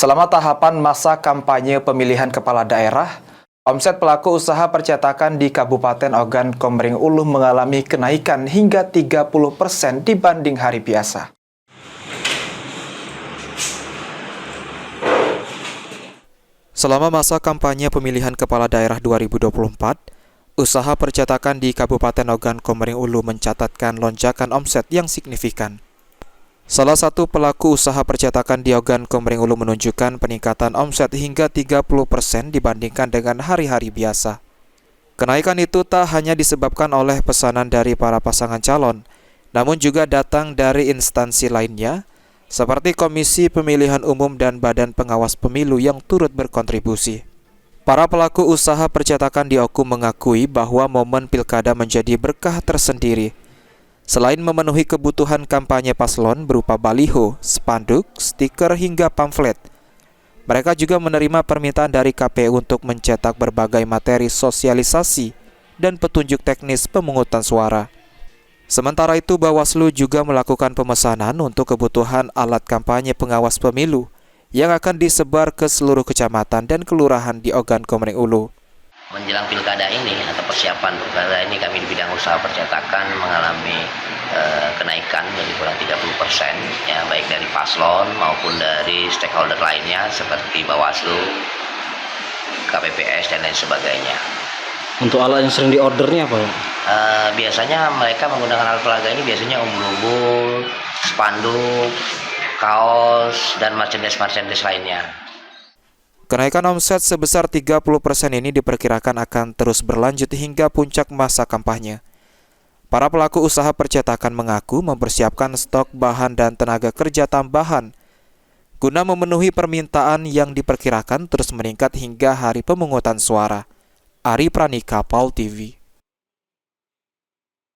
Selama tahapan masa kampanye pemilihan kepala daerah, omset pelaku usaha percetakan di Kabupaten Ogan Komering Ulu mengalami kenaikan hingga 30% dibanding hari biasa. Selama masa kampanye pemilihan kepala daerah 2024, usaha percetakan di Kabupaten Ogan Komering Ulu mencatatkan lonjakan omset yang signifikan. Salah satu pelaku usaha percetakan di Ogan Komering Ulu menunjukkan peningkatan omset hingga 30% dibandingkan dengan hari-hari biasa. Kenaikan itu tak hanya disebabkan oleh pesanan dari para pasangan calon, namun juga datang dari instansi lainnya, seperti Komisi Pemilihan Umum dan Badan Pengawas Pemilu yang turut berkontribusi. Para pelaku usaha percetakan di Oku mengakui bahwa momen pilkada menjadi berkah tersendiri. Selain memenuhi kebutuhan kampanye paslon berupa baliho, spanduk, stiker hingga pamflet, mereka juga menerima permintaan dari KPU untuk mencetak berbagai materi sosialisasi dan petunjuk teknis pemungutan suara. Sementara itu, Bawaslu juga melakukan pemesanan untuk kebutuhan alat kampanye pengawas pemilu yang akan disebar ke seluruh kecamatan dan kelurahan di Ogan Komering Ulu. Menjelang pilkada ini atau persiapan pilkada ini, kami di bidang usaha percetakan mengalami kenaikan lebih kurang 30%, ya, baik dari paslon maupun dari stakeholder lainnya seperti Bawaslu, KPPS dan lain sebagainya. Untuk alat yang sering diordernya apa? Biasanya mereka menggunakan alat peraga ini biasanya umbul-umbul, spanduk, kaos, dan merchandise lainnya. Kenaikan omset sebesar 30% ini diperkirakan akan terus berlanjut hingga puncak masa kampanye. Para pelaku usaha percetakan mengaku mempersiapkan stok bahan dan tenaga kerja tambahan guna memenuhi permintaan yang diperkirakan terus meningkat hingga hari pemungutan suara. Ari Pranika, PAUL TV.